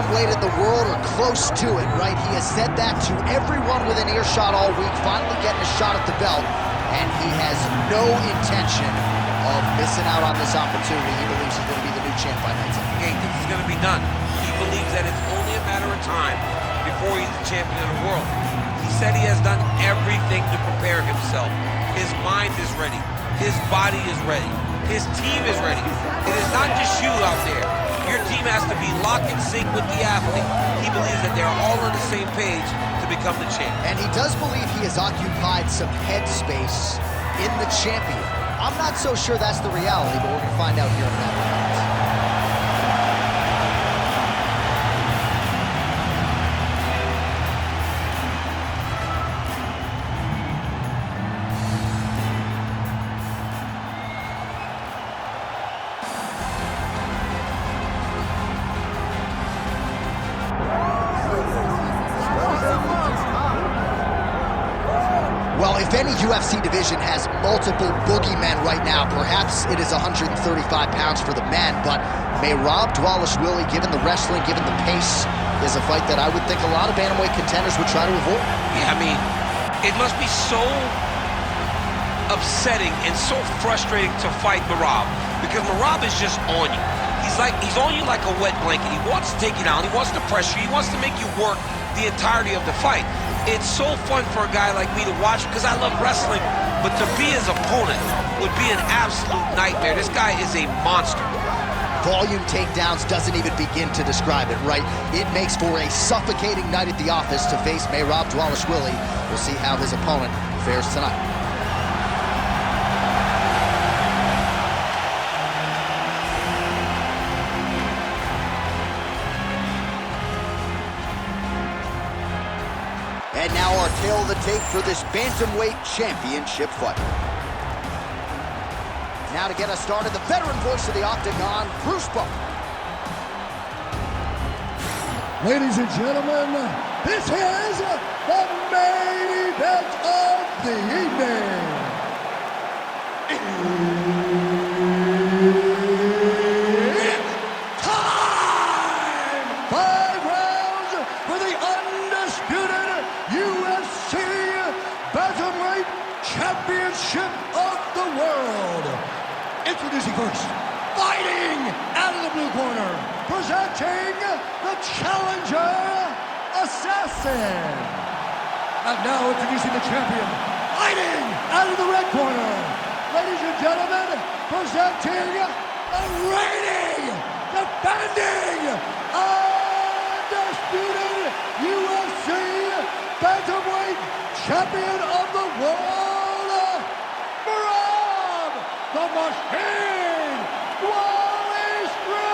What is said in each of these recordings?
bantamweight in the world or close to it, right? He has said that to everyone within earshot all week, finally getting a shot at the belt, and he has no intention of missing out on this opportunity. He believes he's going to be the new champ by night. He thinks he's going to be done. He believes that it's only a matter of time before he's the champion of the world. He said he has done everything to prepare himself. His mind is ready. His body is ready. His team is ready. It is not just you out there. Your team has to be locked in sync with the athlete. He believes that they're all on the same page to become the champ. And he does believe he has occupied some headspace in the champion. I'm not so sure that's the reality, but we're going to find out here in a minute. Well, if any UFC division has multiple boogeymen right now, perhaps it is 135 pounds for the men, but Merab Dvalishvili, given the wrestling, given the pace, is a fight that I would think a lot of bantamweight contenders would try to avoid. Yeah, I mean, it must be so upsetting and so frustrating to fight Merab, because Merab is just on you. He's on you like a wet blanket. He wants to take you down. He wants to pressure you. He wants to make you work the entirety of the fight. It's so fun for a guy like me to watch because I love wrestling, but to be his opponent would be an absolute nightmare. This guy is a monster. Volume takedowns doesn't even begin to describe it, right? It makes for a suffocating night at the office to face Merab Dvalishvili. We'll see how his opponent fares tonight. And now our tail of the tape for this bantamweight championship fight. Now to get us started, the veteran voice of the Octagon, Bruce Buffer. Ladies and gentlemen, this is the main event of the evening. It's time! 5 rounds for the undisputed UFC Bantamweight Championship of the world. Introducing first, fighting out of the blue corner, presenting the challenger, Assassin. And now introducing the champion, fighting out of the red corner, ladies and gentlemen, presenting the reigning, defending, undisputed UFC Bantamweight Champion of the world, Merab the Machine Dvalishvili.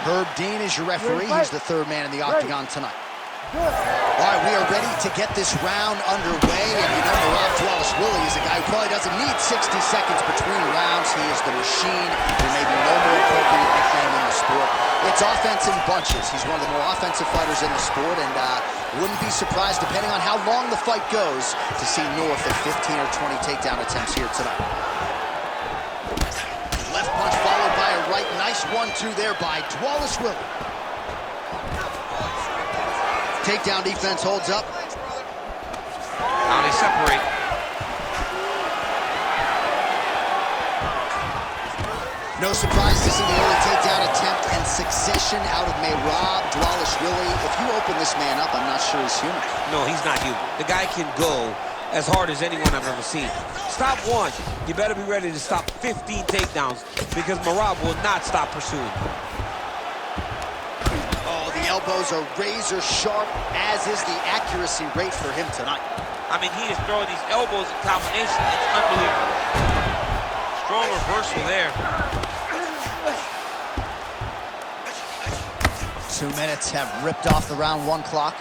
Herb Dean is your referee. He's the third man in the Octagon tonight. All right, we are ready to get this round underway, and you know Merab Dvalishvili is a guy who probably doesn't need 60 seconds between rounds. He is the machine. There may be no more appropriate nickname in the sport. It's offense in bunches. He's one of the more offensive fighters in the sport, and wouldn't be surprised, depending on how long the fight goes, to see north of 15 or 20 takedown attempts here tonight. Left punch followed by a right. Nice 1-2 there by Dvalishvili. Takedown defense holds up. Now they separate. No surprise to see the early takedown attempt and succession out of Merab Dvalishvili. If you open this man up, I'm not sure he's human. No, he's not human. The guy can go as hard as anyone I've ever seen. Stop one, you better be ready to stop 15 takedowns because Merab will not stop pursuing. Oh, the elbows are razor sharp, as is the accuracy rate for him tonight. I mean, he is throwing these elbows in combination. It's unbelievable. Strong reversal there. 2 minutes have ripped off the round 1 clock.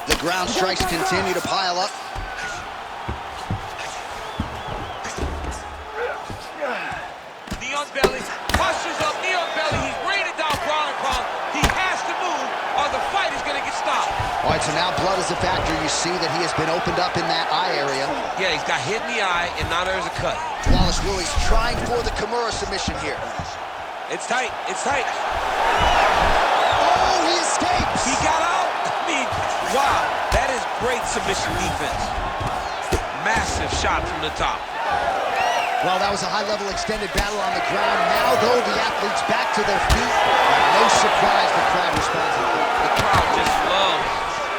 The ground strikes continue to pile up. Knee on belly, postures up, knee on belly. He's raining down ground and pound. He has to move or the fight is going to get stopped. All right, so now blood is a factor. You see that he has been opened up in that eye area. Yeah, he's got hit in the eye, and now there's a cut. Dvalishvili's trying for the Kimura submission here. It's tight. It's tight. Oh, he escapes. He got out. I mean, wow. That is great submission defense. Massive shot from the top. Well, that was a high-level extended battle on the ground. Now, though, the athletes back to their feet. No surprise the crowd responds. The crowd just loves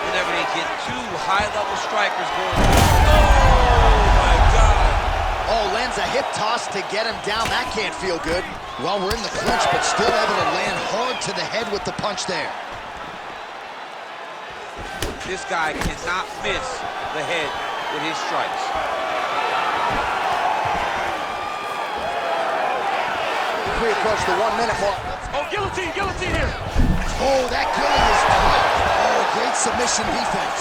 whenever they get two high-level strikers going. Oh, my God. Oh, lands a hip toss to get him down. That can't feel good. Well, we're in the clinch, but still able to land hard to the head with the punch there. This guy cannot miss the head with his strikes. We approach the 1 minute mark. Oh, guillotine here. Oh, that killing is tight. Oh, great submission defense.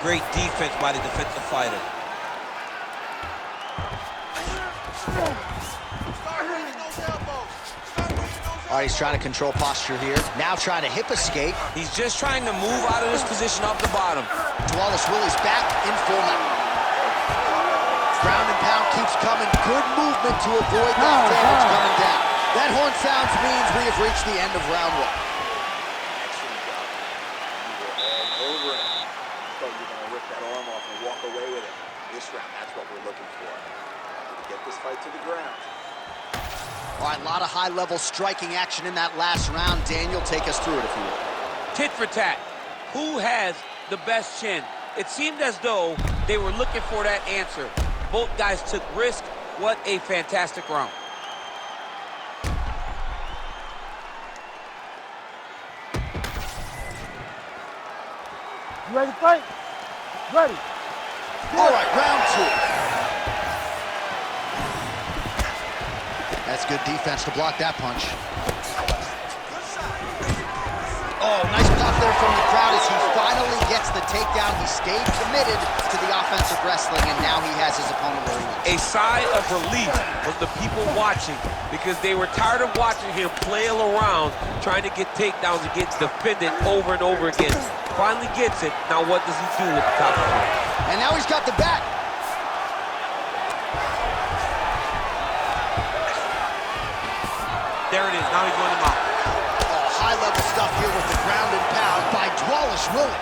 Great defense by the defensive fighter. All right, he's trying to control posture here. Now trying to hip escape. He's just trying to move out of this position off the bottom. Dvalishvili's back in full mount. Ground and pound keeps coming. Good movement to avoid that damage coming down. That horn sounds means we have reached the end of round 1. Excellent job. You were all over it. Thought you were going to rip that arm off and walk away with it. This round, that's what we're looking for. To get this fight to the ground. All right, a lot of high-level striking action in that last round. Daniel, take us through it, if you will. Tit for tat. Who has the best chin? It seemed as though they were looking for that answer. Both guys took risk. What a fantastic round. You ready to fight? Ready. All right, round 2. That's good defense to block that punch. Oh, nice pop there from the crowd as he finally gets the takedown. He stayed committed to the offensive wrestling, and now he has his opponent where he wants. A sigh of relief from the people watching because they were tired of watching him flail around trying to get takedowns and get defended over and over again. Finally gets it. Now what does he do with the top of it? And now he's got the back. There it is. Now he's running him out. Oh, high-level stuff here with the ground and pound by Dvalishvili.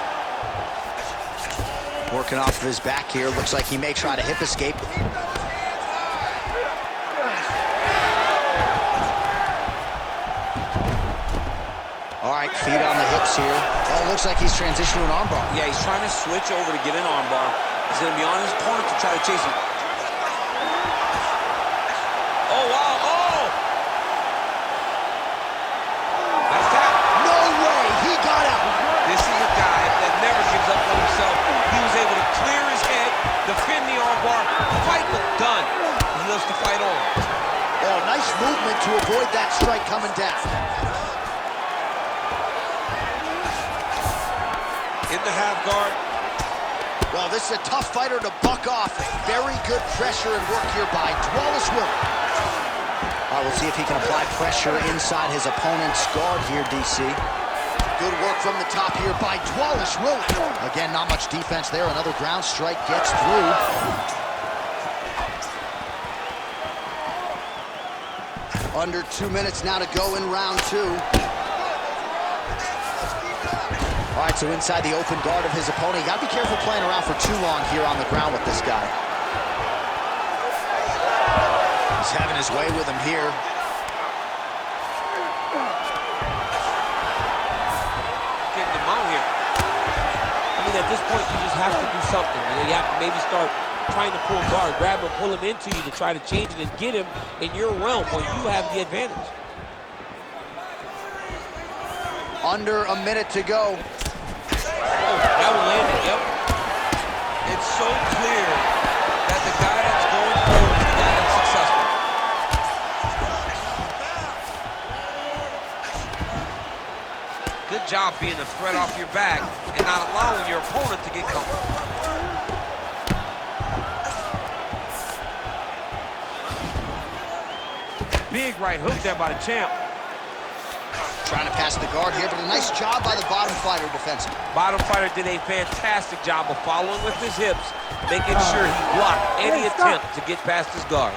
Working off of his back here. Looks like he may try to hip escape. All right, feet on the hips here. Oh, looks like he's transitioning an armbar. Yeah, he's trying to switch over to get an armbar. He's going to be on his opponent to try to chase him. Oh, wow. Oh! That's that. No way! He got out! This is a guy that never gives up on himself. He was able to clear his head, defend the armbar. Fight was done. He loves to fight on. Oh, nice movement to avoid that strike coming down. In the half guard. Well, this is a tough fighter to buck off. Very good pressure and work here by Dvalishvili. All right, we'll see if he can apply pressure inside his opponent's guard here, DC. Good work from the top here by Dvalishvili. Again, not much defense there. Another ground strike gets through. Under 2 minutes now to go in round 2. All right, so inside the open guard of his opponent. You gotta be careful playing around for too long here on the ground with this guy. He's having his way with him here. Getting him out here. I mean, at this point, you just have to do something. You have to maybe start trying to pull guard, grab him, pull him into you to try to change it and get him in your realm where you have the advantage. Under a minute to go. Oh, that one landed, yep. It's so clear that the guy that's going forward is the guy that's successful. Good job being a threat off your back and not allowing your opponent to get comfortable. big right hook there by the champ. Trying to pass the guard here, but a nice job by the bottom fighter defensively. Bottom fighter did a fantastic job of following with his hips, making sure he blocked any attempt to get past his guard.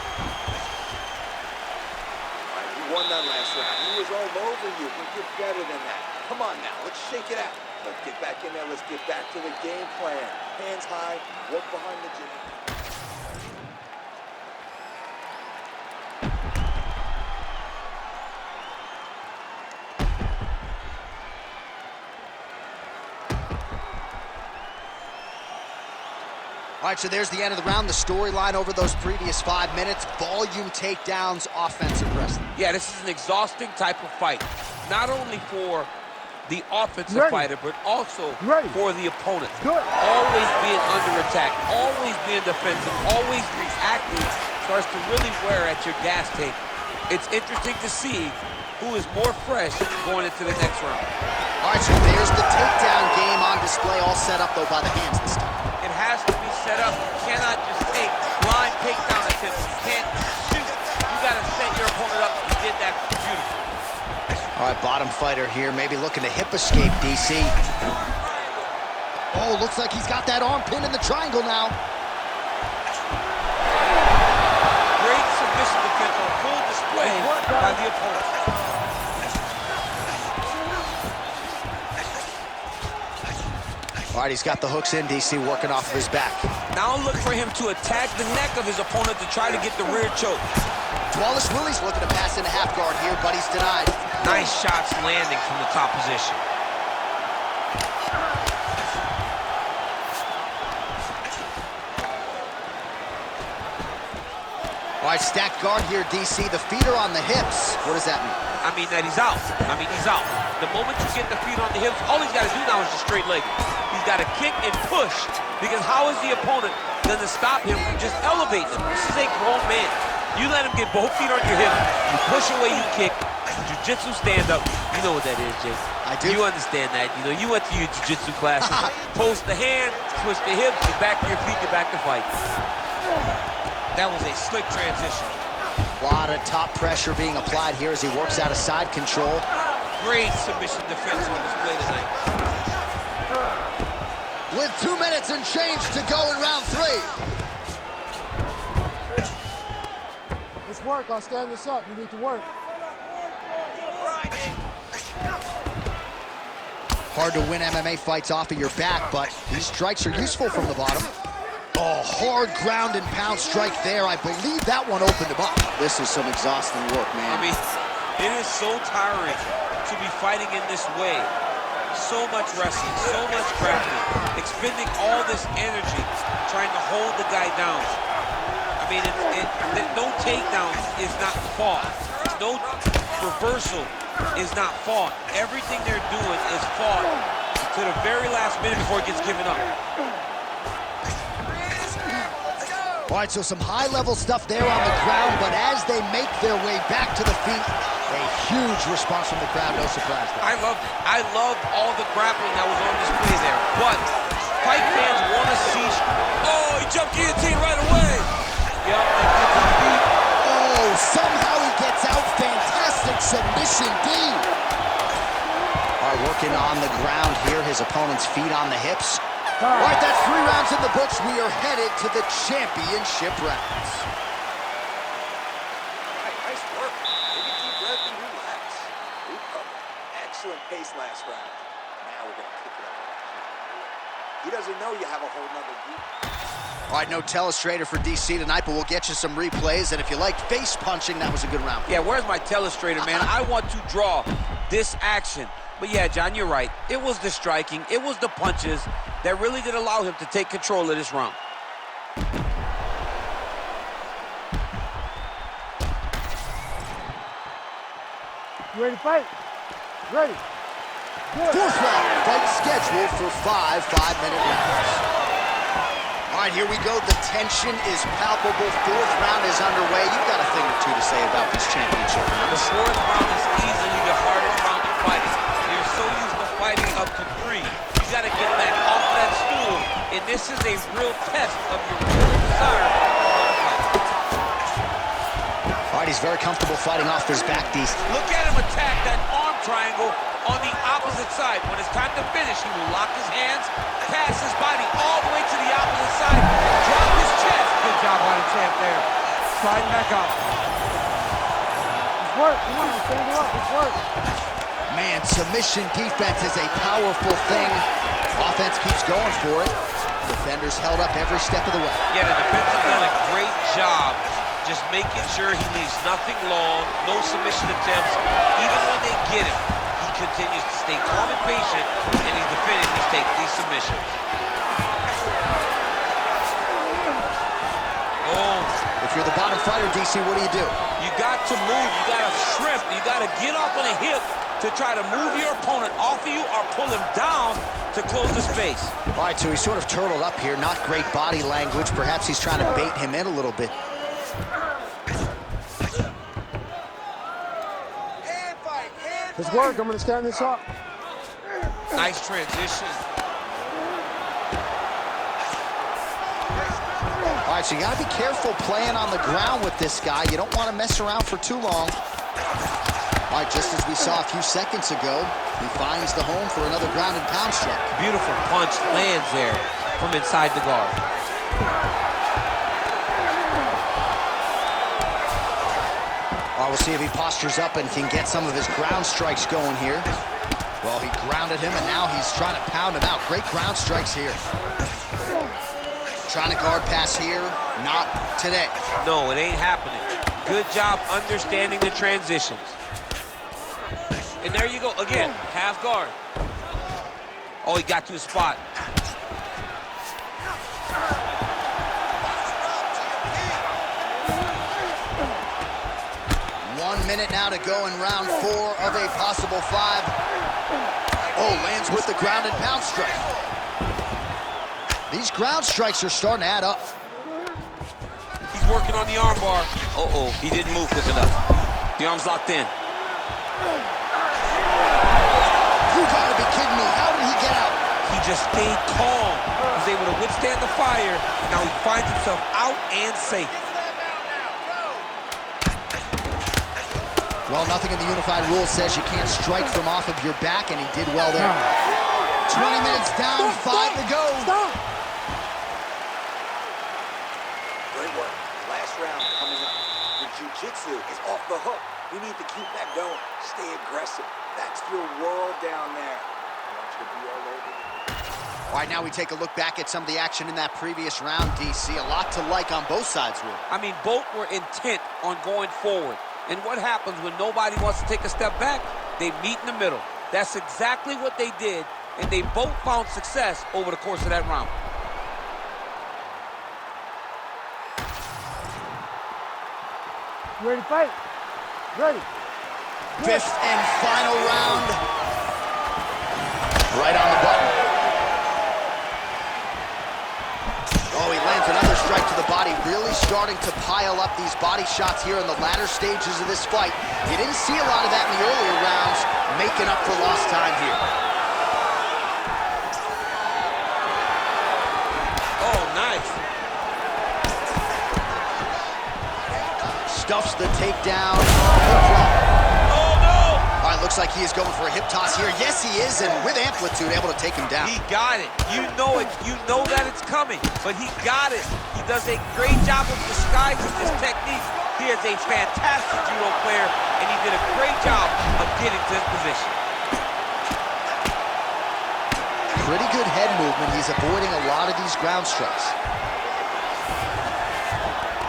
He won that last round. He was all over you, but you're better than that. Come on now, let's shake it out. Let's get back in there. Let's get back to the game plan. Hands high, work behind the jab. All right, so there's the end of the round. The storyline over those previous 5 minutes. Volume takedowns, offensive wrestling. Yeah, this is an exhausting type of fight. Not only for the offensive fighter, but also for the opponent. Always being under attack, always being defensive, always reacting starts to really wear at your gas tank. It's interesting to see who is more fresh going into the next round. All right, so there's the takedown game on display, all set up, though, by the hands this time. It has to be set up. You cannot just take blind takedown attempts. You can't shoot. You got to set your opponent up. You did that beautifully. All right, bottom fighter here, maybe looking to hip escape, DC. Oh, looks like he's got that arm pin in the triangle now. Great submission defense on full display by the opponent. All right, he's got the hooks in, DC, working off of his back. Now look for him to attack the neck of his opponent to try to get the rear choke. Dvalishvili's looking to pass into half guard here, but he's denied. Nice shots landing from the top position. All right, stacked guard here, DC. The feet are on the hips. What does that mean? I mean that he's out. He's out. The moment you get the feet on the hips, all he's got to do now is just straight leg. He's got to kick and push, because how is the opponent going to stop him from just elevating him? This is a grown man. You let him get both feet on your hips, you push away, you kick, jiu-jitsu stand-up. You know what that is, Jay. I do. You understand that. You know, you went to your jiu-jitsu classes. Post the hand, twist the hips, get back to your feet, get back to fight. That was a slick transition. A lot of top pressure being applied here as he works out of side control. Great submission defense on display tonight. With 2 minutes and change to go in round 3. Let's work. I'll stand this up. You need to work. Hard to win MMA fights off of your back, but these strikes are useful from the bottom. Oh, hard ground and pound strike there. I believe that one opened him up. This is some exhausting work, man. I mean, it is so tiring to be fighting in this way. So much wrestling, so much grappling, expending all this energy trying to hold the guy down. I mean, no takedown is not fought. No reversal is not fought. Everything they're doing is fought to the very last minute before it gets given up. All right, so some high-level stuff there on the ground, but as they make their way back to the feet, a huge response from the crowd, no surprise there. I loved it. I loved all the grappling that was on display there, but fight fans want to see... Oh, he jumped guillotine right away! Yep, that gets his feet. Oh, somehow he gets out. Fantastic submission, D. All right, working on the ground here, his opponent's feet on the hips. All right, that's 3 rounds in the books. We are headed to the championship rounds. All right, nice work. Take a deep breath and relax. Excellent pace last round. Now we're going to kick it up. He doesn't know you have a whole nother deep. All right, no telestrator for DC tonight, but we'll get you some replays. And if you like face punching, that was a good round. Yeah, where's my telestrator, man? I want to draw this action. But yeah, John, you're right. It was the striking, it was the punches that really did allow him to take control of this round. You ready to fight? Ready. Good. 4th round, fight scheduled for 5 5-minute rounds. All right, here we go. The tension is palpable. 4th round is underway. You've got a thing or two to say about this championship round. The 4th round is easily the hardest round of fighting. You're so used to fighting up to 3. You got to get back off that stool, and this is a real test of your real desire. All right, he's he's very comfortable fighting off his back, DC. Look at him attack that arm triangle on the opposite side. When it's time to finish, he will lock his hands, pass his body all the way to the opposite side, drop his chest. Good job by the champ there. Sliding back up. It's work. Come on, stand up. It's work. Man, submission defense is a powerful thing. Offense keeps going for it. Defenders held up every step of the way. Yeah, the defense has done a great job just making sure he leaves nothing long, no submission attempts. Even when they get him, he continues to stay calm and patient, and he's defending these submissions. Oh. If you're the bottom fighter, DC, what do? You got to move, you got to shrimp, you got to get off on a hip to try to move your opponent off of you or pull him down to close the space. All right, so he's sort of turtled up here. Not great body language. Perhaps he's trying to bait him in a little bit. It's work. I'm going to stand this up. Nice transition. All right, so you got to be careful playing on the ground with this guy. You don't want to mess around for too long. All right, just as we saw a few seconds ago, he finds the home for another ground and pound strike. Beautiful punch lands there from inside the guard. All right, we'll see if he postures up and can get some of his ground strikes going here. Well, he grounded him, and now he's trying to pound him out. Great ground strikes here. Trying to guard pass here, not today. No, it ain't happening. Good job understanding the transitions. And there you go, again, half guard. Oh, he got to the spot. 1 minute now to go in round 4 of a possible 5. Oh, lands with the ground and pound strike. These ground strikes are starting to add up. He's working on the arm bar. Uh-oh, he didn't move quick enough. The arm's locked in. You gotta be kidding me. How did he get out? He just stayed calm. He was able to withstand the fire. Now he finds himself out and safe. Well, nothing in the unified rules says you can't strike from off of your back, and he did well there. 20 minutes down, 5 to go. Great work. Last round coming up. The jiu-jitsu is off the hook. You need to keep that going. Stay aggressive. That's your world down there. I want you to be all over it. All right, now we take a look back at some of the action in that previous round, DC. A lot to like on both sides, Will. I mean, both were intent on going forward. And what happens when nobody wants to take a step back? They meet in the middle. That's exactly what they did, and they both found success over the course of that round. You ready to fight? Ready. Fifth and final round. Right on the button. Oh, he lands another strike to the body, really starting to pile up these body shots here in the latter stages of this fight. You didn't see a lot of that in the earlier rounds, making up for lost time here. Oh, nice. Stuffs the takedown. Oh, no! All right, looks like he is going for a hip toss here. Yes, he is, and with amplitude, able to take him down. He got it. You know it. You know that it's coming, but he got it. He does a great job of disguising his technique. He is a fantastic judo player, and he did a great job of getting to this position. Pretty good head movement. He's avoiding a lot of these ground strikes.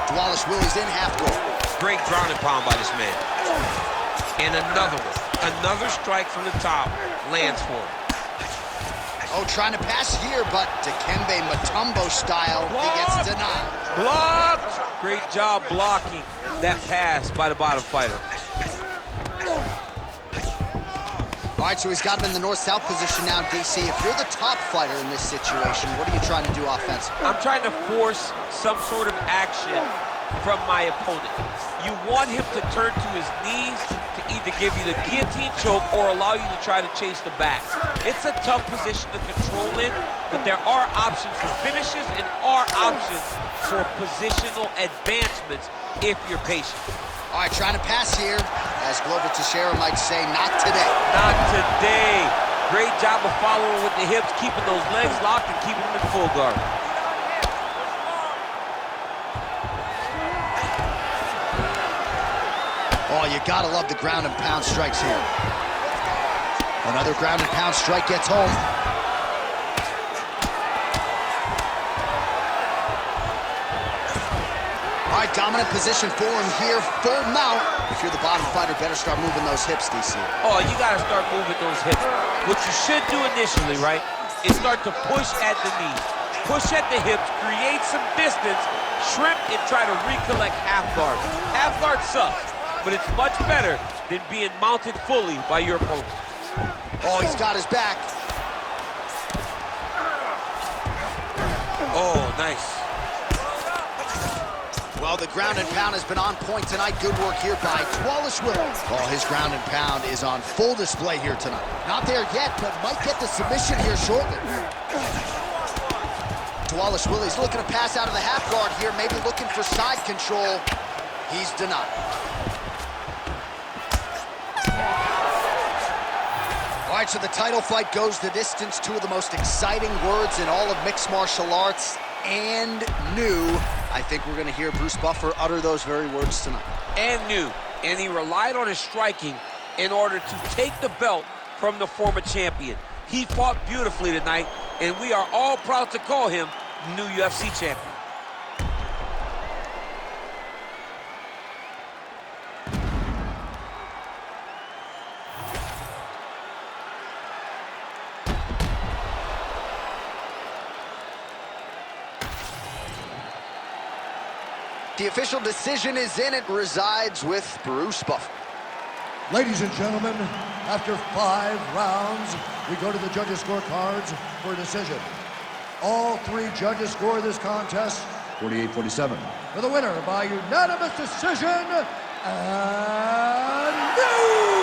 Dvalishvili's in half guard. Great ground and pound by this man. And another one. Another strike from the top lands for him. Oh, trying to pass here, but Dikembe Mutombo style, he gets denied. Blocked! Great job blocking that pass by the bottom fighter. All right, so he's got him in the north-south position now, DC. If you're the top fighter in this situation, what are you trying to do offensively? I'm trying to force some sort of action from my opponent. You want him to turn to his knees to either give you the guillotine choke or allow you to try to chase the back. It's a tough position to control in, but there are options for finishes and are options for positional advancements if you're patient. All right, trying to pass here, as Glover Teixeira might say, not today. Not today. Great job of following with the hips, keeping those legs locked and keeping them in full guard. Oh, you gotta love the ground and pound strikes here. Another ground and pound strike gets home. All right, dominant position for him here, full mount. If you're the bottom fighter, better start moving those hips, DC. Oh, you gotta start moving those hips. What you should do initially, right, is start to push at the knees. Push at the hips, create some distance, shrimp, and try to recollect half guard. Half guard sucks, but it's much better than being mounted fully by your opponent. Oh, he's got his back. Oh, nice. Well, the ground and pound has been on point tonight. Good work here by Dvalishvili. Oh, his ground and pound is on full display here tonight. Not there yet, but might get the submission here shortly. Dvalishvili's looking to pass out of the half guard here, maybe looking for side control. He's denied. All right, so the title fight goes the distance. Two of the most exciting words in all of mixed martial arts, and new. I think we're going to hear Bruce Buffer utter those very words tonight. And new. And he relied on his striking in order to take the belt from the former champion. He fought beautifully tonight, and we are all proud to call him new UFC champion. The official decision is in. It resides with Bruce Buffer. Ladies and gentlemen, after 5 rounds, we go to the judges' scorecards for a decision. All 3 judges score this contest 48-47. For the winner by unanimous decision, and new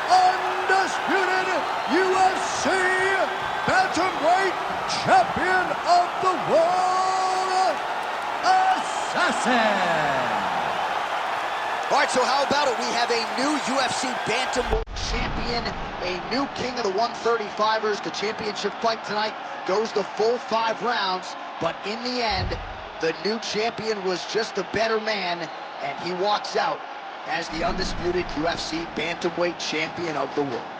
undisputed UFC bantamweight champion of the world, Assassin. All right, so how about it? We have a new UFC bantamweight champion, a new king of the 135ers. The championship fight tonight goes the full 5 rounds, but in the end, the new champion was just the better man, and he walks out as the undisputed UFC bantamweight champion of the world.